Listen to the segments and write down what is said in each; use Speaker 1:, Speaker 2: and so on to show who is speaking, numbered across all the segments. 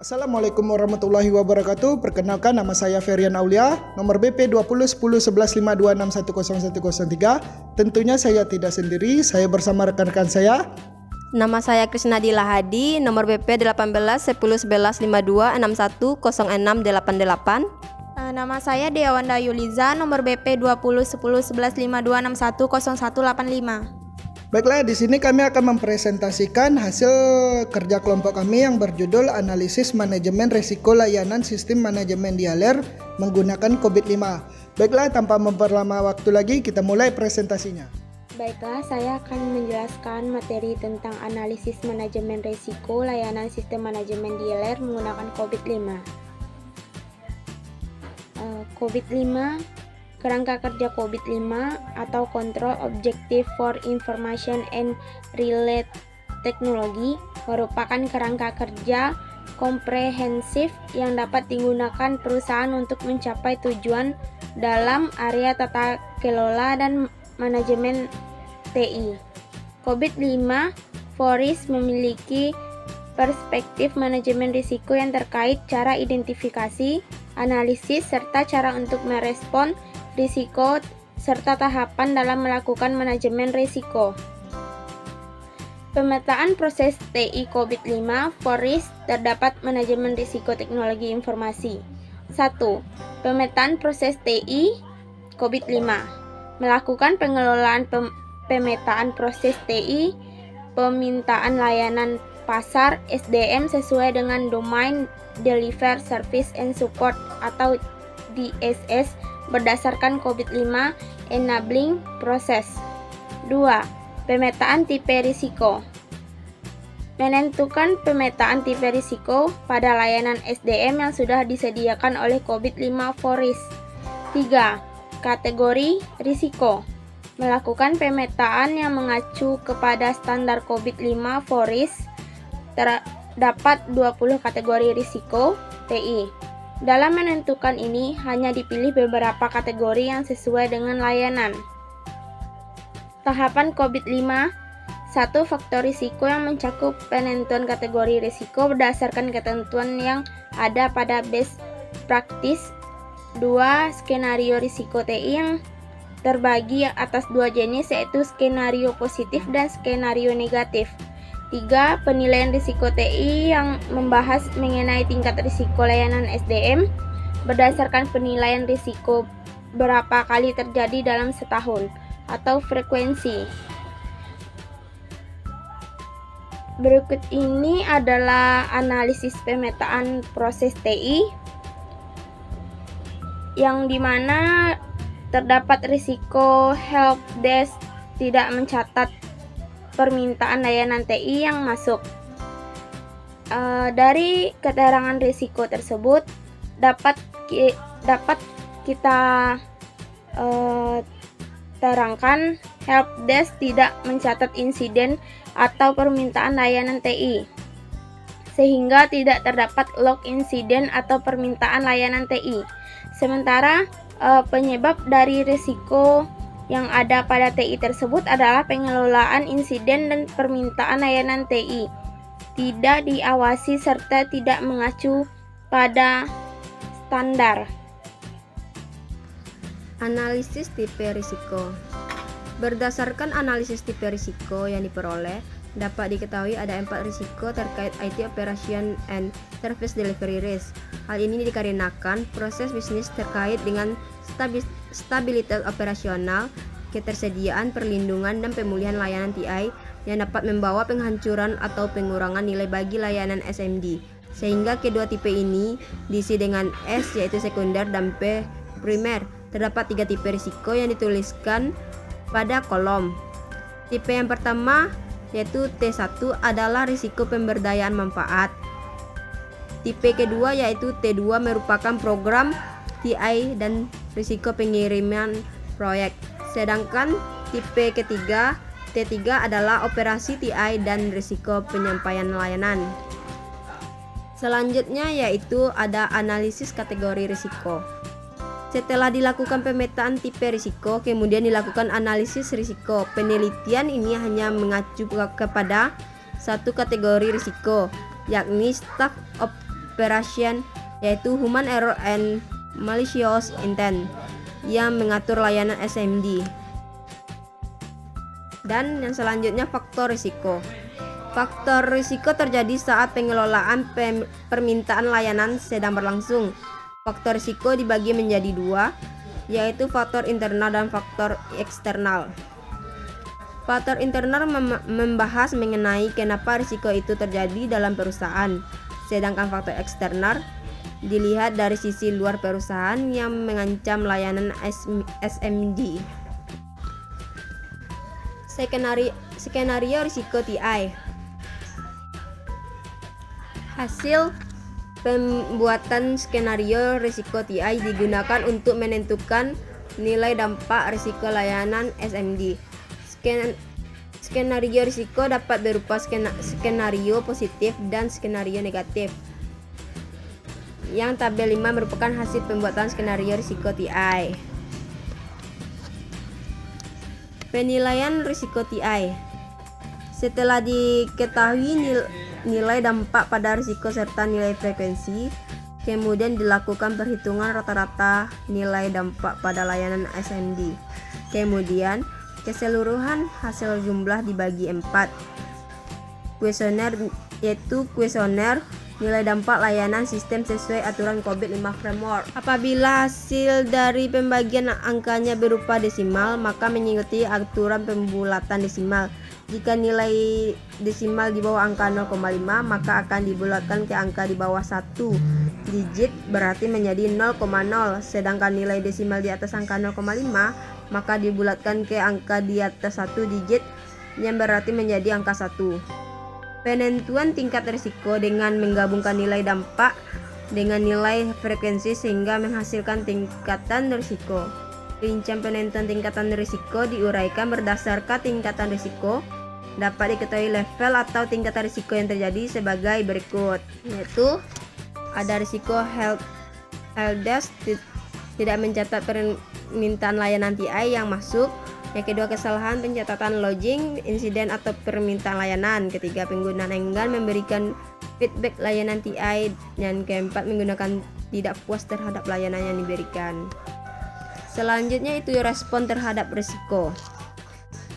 Speaker 1: Assalamualaikum warahmatullahi wabarakatuh. Perkenalkan, nama saya Ferian Aulia, nomor BP 20101152610103. Tentunya saya tidak sendiri, saya bersama rekan-rekan saya.
Speaker 2: Nama saya Krisnadila Hadi, nomor BP 18101152610688.
Speaker 3: Nama saya Dewanda Yuliza, nomor BP 20101152610185.
Speaker 1: Baiklah, di sini kami akan mempresentasikan hasil kerja kelompok kami yang berjudul Analisis Manajemen Risiko Layanan Sistem Manajemen Dialer menggunakan COVID-5. Baiklah, tanpa memperlama waktu lagi, kita mulai presentasinya.
Speaker 3: Baiklah, saya akan menjelaskan materi tentang analisis manajemen risiko layanan sistem manajemen dialer menggunakan COVID-5. COVID-5, kerangka kerja COVID-5 atau Control Objective for Information and Related Technology merupakan kerangka kerja komprehensif yang dapat digunakan perusahaan untuk mencapai tujuan dalam area tata kelola dan manajemen TI. COVID-5 FORIS memiliki perspektif manajemen risiko yang terkait cara identifikasi, analisis, serta cara untuk merespon risiko serta tahapan dalam melakukan manajemen risiko. Pemetaan proses TI COVID-5 FORIS terdapat manajemen risiko teknologi informasi. 1. Pemetaan proses TI COVID-5. Melakukan pengelolaan pemetaan proses TI, pemintaan layanan pasar SDM sesuai dengan Domain Deliver Service and Support atau DSS berdasarkan COVID-5 Enabling Process. 2. Pemetaan tipe risiko. Menentukan pemetaan tipe risiko pada layanan SDM yang sudah disediakan oleh COVID-5 FORIS. 3. Kategori risiko. Melakukan pemetaan yang mengacu kepada standar COVID-5 FORIS. Terdapat 20 kategori risiko TI. Dalam menentukan ini, hanya dipilih beberapa kategori yang sesuai dengan layanan. Tahapan COVID-5. 1. Faktor risiko yang mencakup penentuan kategori risiko berdasarkan ketentuan yang ada pada best practice. 2. Skenario risiko TI yang terbagi atas dua jenis, yaitu skenario positif dan skenario negatif. 3. Penilaian risiko TI yang membahas mengenai tingkat risiko layanan SDM berdasarkan penilaian risiko berapa kali terjadi dalam setahun atau frekuensi. Berikut ini adalah analisis pemetaan proses TI yang dimana terdapat risiko helpdesk tidak mencatat permintaan layanan TI yang masuk. Dari keterangan risiko tersebut dapat kita terangkan helpdesk tidak mencatat insiden atau permintaan layanan TI, sehingga tidak terdapat log insiden atau permintaan layanan TI. Sementara penyebab dari risiko yang ada pada TI tersebut adalah pengelolaan insiden dan permintaan layanan TI tidak diawasi serta tidak mengacu pada standar.
Speaker 2: Analisis tipe risiko. Berdasarkan analisis tipe risiko yang diperoleh, dapat diketahui ada 4 risiko terkait IT Operation and Service Delivery Risk. Hal ini dikarenakan proses bisnis terkait dengan stabilitas operasional, ketersediaan, perlindungan, dan pemulihan layanan TI yang dapat membawa penghancuran atau pengurangan nilai bagi layanan SMD. Sehingga kedua tipe ini diisi dengan S yaitu sekunder dan P primer. Terdapat 3 tipe risiko yang dituliskan pada kolom. Tipe yang pertama yaitu T1 adalah risiko pemberdayaan manfaat. Tipe kedua yaitu T2 merupakan program TI dan risiko pengiriman proyek. Sedangkan tipe ketiga T3 adalah operasi TI dan risiko penyampaian layanan. Selanjutnya yaitu ada analisis kategori risiko. Setelah dilakukan pemetaan tipe risiko, kemudian dilakukan analisis risiko. Penelitian ini hanya mengacu kepada satu kategori risiko, yakni staff operation, yaitu Human Error and Malicious Intent, yang mengatur layanan SMD. Dan yang selanjutnya faktor risiko. Faktor risiko terjadi saat pengelolaan permintaan layanan sedang berlangsung. Faktor risiko dibagi menjadi dua, yaitu faktor internal dan faktor eksternal. Faktor internal membahas mengenai kenapa risiko itu terjadi dalam perusahaan, sedangkan faktor eksternal dilihat dari sisi luar perusahaan yang mengancam layanan SMD. Skenario risiko TI. Hasil pembuatan skenario risiko TI digunakan untuk menentukan nilai dampak risiko layanan SMD. Skenario risiko dapat berupa skenario positif dan skenario negatif. Yang tabel 5 merupakan hasil pembuatan skenario risiko TI. Penilaian risiko TI. Setelah diketahui nilai dampak pada risiko serta nilai frekuensi, kemudian dilakukan perhitungan rata-rata nilai dampak pada layanan SMD. Kemudian, keseluruhan hasil jumlah dibagi 4. Kuesioner, yaitu kuesioner nilai dampak layanan sistem sesuai aturan COVID-5 framework. Apabila hasil dari pembagian angkanya berupa desimal, maka mengikuti aturan pembulatan desimal. Jika nilai desimal di bawah angka 0,5, maka akan dibulatkan ke angka di bawah 1 digit, berarti menjadi 0,0. Sedangkan nilai desimal di atas angka 0,5, maka dibulatkan ke angka di atas 1 digit, yang berarti menjadi angka 1. Penentuan tingkat risiko dengan menggabungkan nilai dampak dengan nilai frekuensi sehingga menghasilkan tingkatan risiko. Rincian penentuan tingkatan risiko diuraikan berdasarkan tingkatan risiko. Dapat diketahui level atau tingkatan risiko yang terjadi sebagai berikut, yaitu ada risiko helpdesk, tidak mencatat permintaan layanan TI yang masuk. Yang kedua, kesalahan pencatatan login, insiden atau permintaan layanan. Ketiga, penggunaan enggan memberikan feedback layanan TI. Dan keempat, menggunakan tidak puas terhadap layanan yang diberikan. Selanjutnya itu respon terhadap risiko.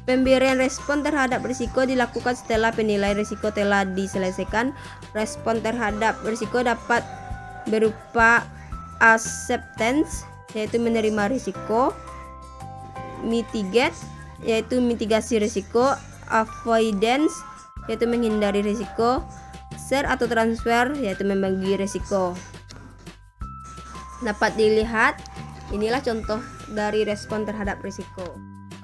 Speaker 2: Pemberian respon terhadap risiko dilakukan setelah penilaian risiko telah diselesaikan. Respon terhadap risiko dapat berupa acceptance, yaitu menerima risiko, mitigate, yaitu mitigasi risiko, avoidance, yaitu menghindari risiko, share atau transfer, yaitu membagi risiko. Dapat dilihat, inilah contoh dari respon terhadap risiko.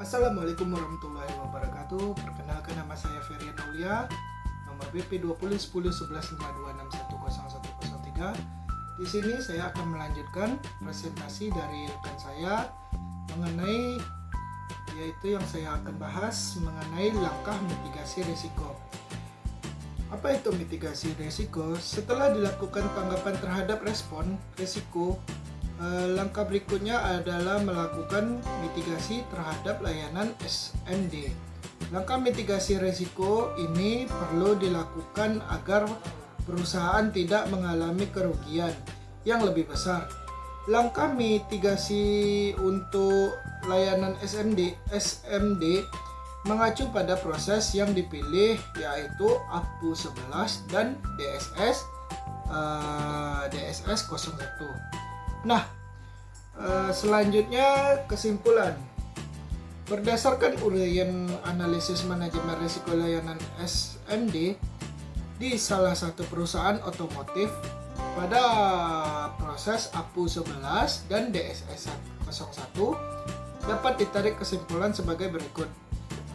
Speaker 1: Assalamualaikum warahmatullahi wabarakatuh. Perkenalkan, nama saya Ferian Aulia, nomor BP 20101152610103. Di sini saya akan melanjutkan presentasi dari rekan saya mengenai, yaitu yang saya akan bahas mengenai langkah mitigasi risiko. Apa itu mitigasi risiko? Setelah dilakukan tanggapan terhadap respon risiko, langkah berikutnya adalah melakukan mitigasi terhadap layanan SMD. Langkah mitigasi risiko ini perlu dilakukan agar perusahaan tidak mengalami kerugian yang lebih besar. Langkah mitigasi untuk layanan SMD mengacu pada proses yang dipilih, yaitu APU 11 dan DSS 01. Nah, selanjutnya kesimpulan. Berdasarkan uraian analisis manajemen risiko layanan SMD di salah satu perusahaan otomotif pada proses APU 11 dan DSS 01, dapat ditarik kesimpulan sebagai berikut.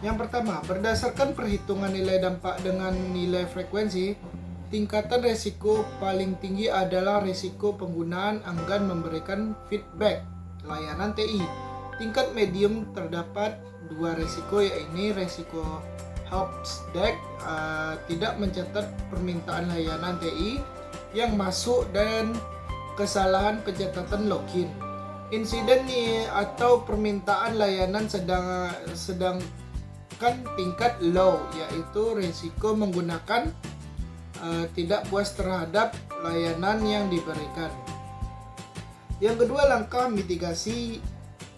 Speaker 1: Yang pertama, berdasarkan perhitungan nilai dampak dengan nilai frekuensi, tingkatan risiko paling tinggi adalah risiko penggunaan enggan memberikan feedback layanan TI. Tingkat medium terdapat dua risiko, yaitu risiko helpdesk, tidak mencatat permintaan layanan TI yang masuk, dan kesalahan pencatatan login. Insiden atau permintaan layanan sedangkan tingkat low, yaitu risiko menggunakan tidak puas terhadap layanan yang diberikan. Yang kedua, langkah mitigasi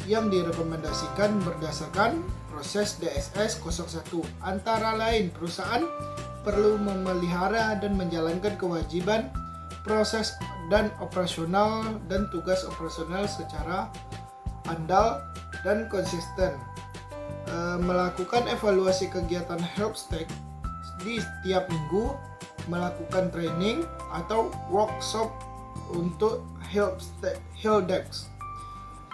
Speaker 1: yang direkomendasikan berdasarkan proses DSS 01. Antara lain, perusahaan perlu memelihara dan menjalankan kewajiban proses dan operasional dan tugas operasional secara andal dan konsisten. Melakukan evaluasi kegiatan helpdesk di setiap minggu, melakukan training atau workshop untuk helpdesk.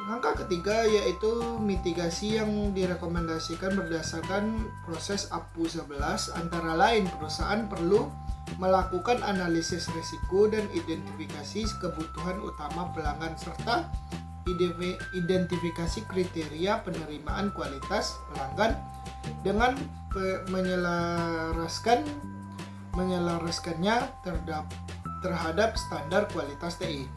Speaker 1: Langkah ketiga yaitu mitigasi yang direkomendasikan berdasarkan proses APU 11. Antara lain, perusahaan perlu melakukan analisis risiko dan identifikasi kebutuhan utama pelanggan serta identifikasi kriteria penerimaan kualitas pelanggan dengan menyelaraskannya terhadap standar kualitas TI.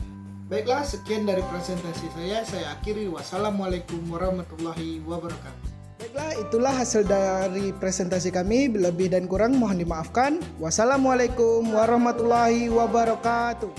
Speaker 1: Baiklah, sekian dari presentasi saya akhiri. Wassalamualaikum warahmatullahi wabarakatuh. Baiklah, itulah hasil dari presentasi kami. Lebih dan kurang mohon dimaafkan. Wassalamualaikum warahmatullahi wabarakatuh.